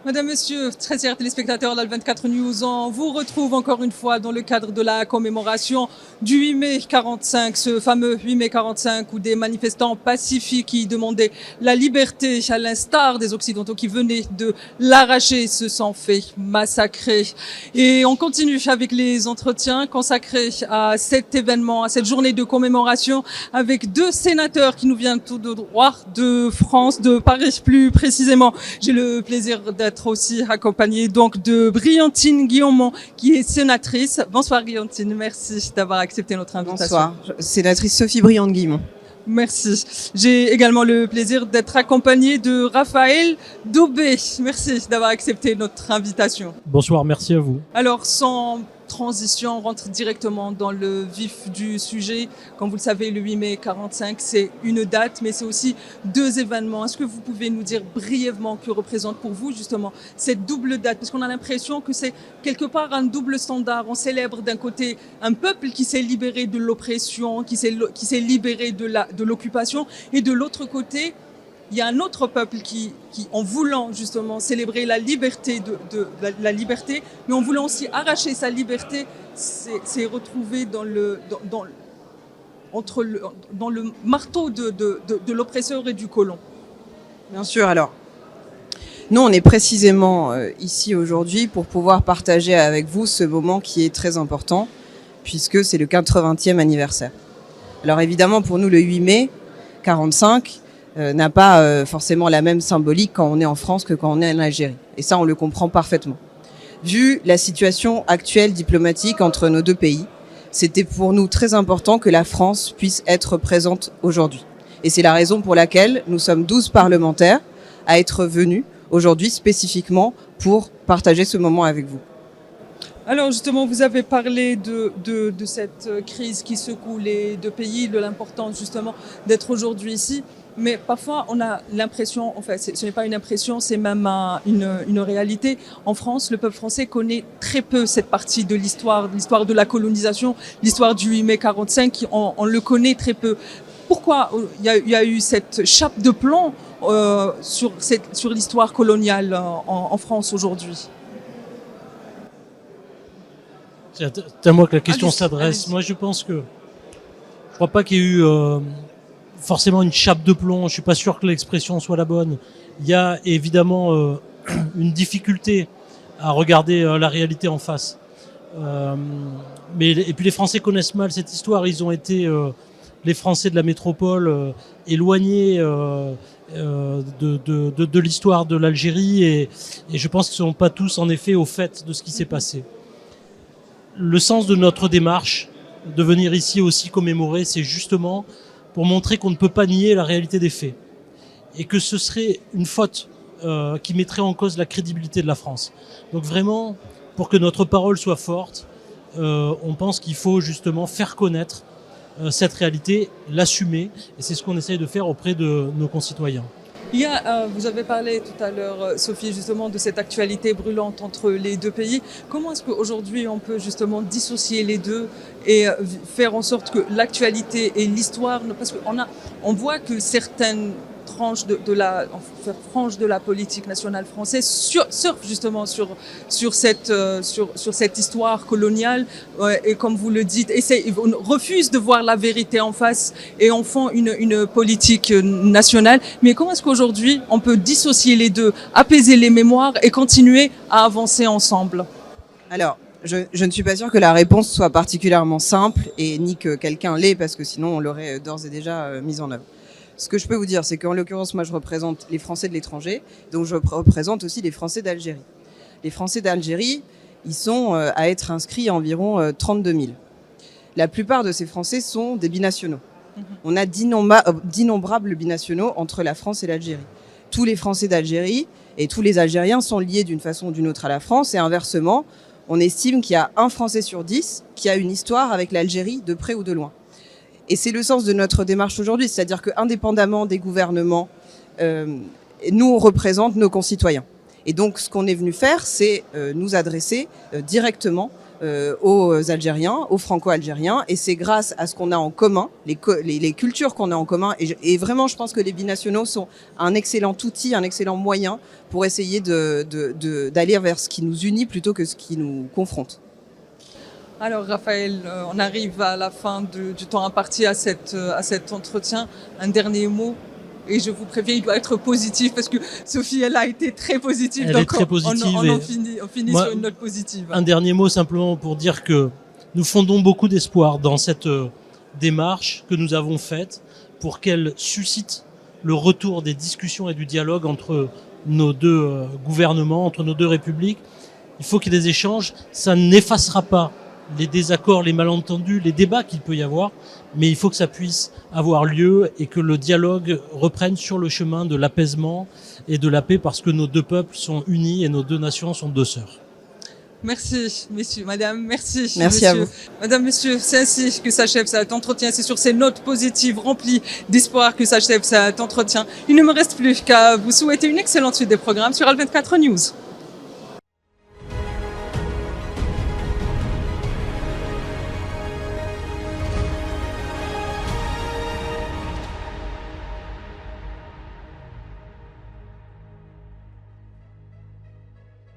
Madame, Monsieur, très chers téléspectateurs de la 24 News, on vous retrouve encore une fois dans le cadre de la commémoration du 8 mai 45, ce fameux 8 mai 45 où des manifestants pacifiques qui demandaient la liberté, à l'instar des Occidentaux qui venaient de l'arracher, se sont fait massacrer. Et on continue avec les entretiens consacrés à cet événement, à cette journée de commémoration, avec deux sénateurs qui nous viennent tout de droit de France, de Paris plus précisément. J'ai le plaisir d'être aussi accompagnée donc de Brillantine Guillaumont, qui est sénatrice. Bonsoir Brillantine, merci d'avoir accepté notre invitation. Bonsoir, sénatrice Sophie Briand-Guillemont. Merci. J'ai également le plaisir d'être accompagnée de Raphaël Daubé. Merci d'avoir accepté notre invitation. Bonsoir, merci à vous. Alors, sans transition, on rentre directement dans le vif du sujet. Comme vous le savez, le 8 mai 45, c'est une date, mais c'est aussi deux événements. Est-ce que vous pouvez nous dire brièvement que représente pour vous justement cette double date? Parce qu'on a l'impression que c'est quelque part un double standard. On célèbre d'un côté un peuple qui s'est libéré de l'oppression, qui s'est libéré de l'occupation, et de l'autre côté, il y a un autre peuple qui, en voulant justement célébrer la liberté, la liberté, mais en voulant aussi arracher sa liberté, s'est retrouvé dans le marteau de l'oppresseur et du colon. Bien sûr, alors, nous on est précisément ici aujourd'hui pour pouvoir partager avec vous ce moment qui est très important, puisque c'est le 80e anniversaire. Alors évidemment, pour nous, le 8 mai 45 n'a pas forcément la même symbolique quand on est en France que quand on est en Algérie. Et ça, on le comprend parfaitement. Vu la situation actuelle diplomatique entre nos deux pays, c'était pour nous très important que la France puisse être présente aujourd'hui. Et c'est la raison pour laquelle nous sommes 12 parlementaires à être venus aujourd'hui spécifiquement pour partager ce moment avec vous. Alors justement, vous avez parlé de cette crise qui secoue les deux pays, de l'importance justement d'être aujourd'hui ici. Mais parfois, on a l'impression, enfin, ce n'est pas une impression, c'est même une réalité. En France, le peuple français connaît très peu cette partie de l'histoire de la colonisation, l'histoire du 8 mai 45, on le connaît très peu. Pourquoi il y a eu cette chape de plomb sur l'histoire coloniale en France aujourd'hui? C'est à moi que la question s'adresse. Moi, je pense que je crois pas qu'il y ait eu forcément une chape de plomb. Je suis pas sûr que l'expression soit la bonne. Il y a évidemment une difficulté à regarder la réalité en face. Et puis les Français connaissent mal cette histoire. Ils ont été les Français de la métropole éloignés de l'histoire de l'Algérie et je pense qu'ils ne sont pas tous en effet au fait de ce qui s'est passé. Le sens de notre démarche, de venir ici aussi commémorer, c'est justement pour montrer qu'on ne peut pas nier la réalité des faits et que ce serait une faute qui mettrait en cause la crédibilité de la France. Donc vraiment, pour que notre parole soit forte, on pense qu'il faut justement faire connaître cette réalité, l'assumer, et c'est ce qu'on essaye de faire auprès de nos concitoyens. Vous avez parlé tout à l'heure, Sophie, justement de cette actualité brûlante entre les deux pays. Comment est-ce qu'aujourd'hui on peut justement dissocier les deux et faire en sorte que l'actualité et l'histoire, parce on voit que certaines tranches de la politique nationale française surfent justement sur cette histoire coloniale et comme vous le dites, refusent de voir la vérité en face et en font une politique nationale. Mais comment est-ce qu'aujourd'hui on peut dissocier les deux, apaiser les mémoires et continuer à avancer ensemble? Alors, je ne suis pas sûre que la réponse soit particulièrement simple et ni que quelqu'un l'ait parce que sinon on l'aurait d'ores et déjà mise en œuvre. Ce que je peux vous dire, c'est qu'en l'occurrence, moi, je représente les Français de l'étranger, donc je représente aussi les Français d'Algérie. Les Français d'Algérie, ils sont à être inscrits à environ 32 000. La plupart de ces Français sont des binationaux. On a d'innombrables binationaux entre la France et l'Algérie. Tous les Français d'Algérie et tous les Algériens sont liés d'une façon ou d'une autre à la France, et inversement, on estime qu'il y a un Français sur 10 qui a une histoire avec l'Algérie de près ou de loin. Et c'est le sens de notre démarche aujourd'hui, c'est-à-dire qu'indépendamment des gouvernements, nous, on représente nos concitoyens. Et donc, ce qu'on est venu faire, c'est nous adresser directement aux Algériens, aux Franco-Algériens, et c'est grâce à ce qu'on a en commun, les cultures qu'on a en commun, et vraiment je pense que les binationaux sont un excellent outil, un excellent moyen pour essayer d'aller vers ce qui nous unit plutôt que ce qui nous confronte. Alors Raphaël, on arrive à la fin du temps imparti à cet entretien. Un dernier mot. Et je vous préviens, il doit être positif parce que Sophie, elle a été très positive. Elle donc est très positive. On finit sur une note positive. Un dernier mot simplement pour dire que nous fondons beaucoup d'espoir dans cette démarche que nous avons faite pour qu'elle suscite le retour des discussions et du dialogue entre nos deux gouvernements, entre nos deux républiques. Il faut qu'il y ait des échanges. Ça n'effacera pas les désaccords, les malentendus, les débats qu'il peut y avoir, mais il faut que ça puisse avoir lieu et que le dialogue reprenne sur le chemin de l'apaisement et de la paix parce que nos deux peuples sont unis et nos deux nations sont deux sœurs. Merci, messieurs, madame, merci. Merci à vous. Madame, monsieur, c'est ainsi que s'achève cet entretien. C'est sur ces notes positives remplies d'espoir que s'achève cet entretien. Il ne me reste plus qu'à vous souhaiter une excellente suite des programmes sur Al24 News.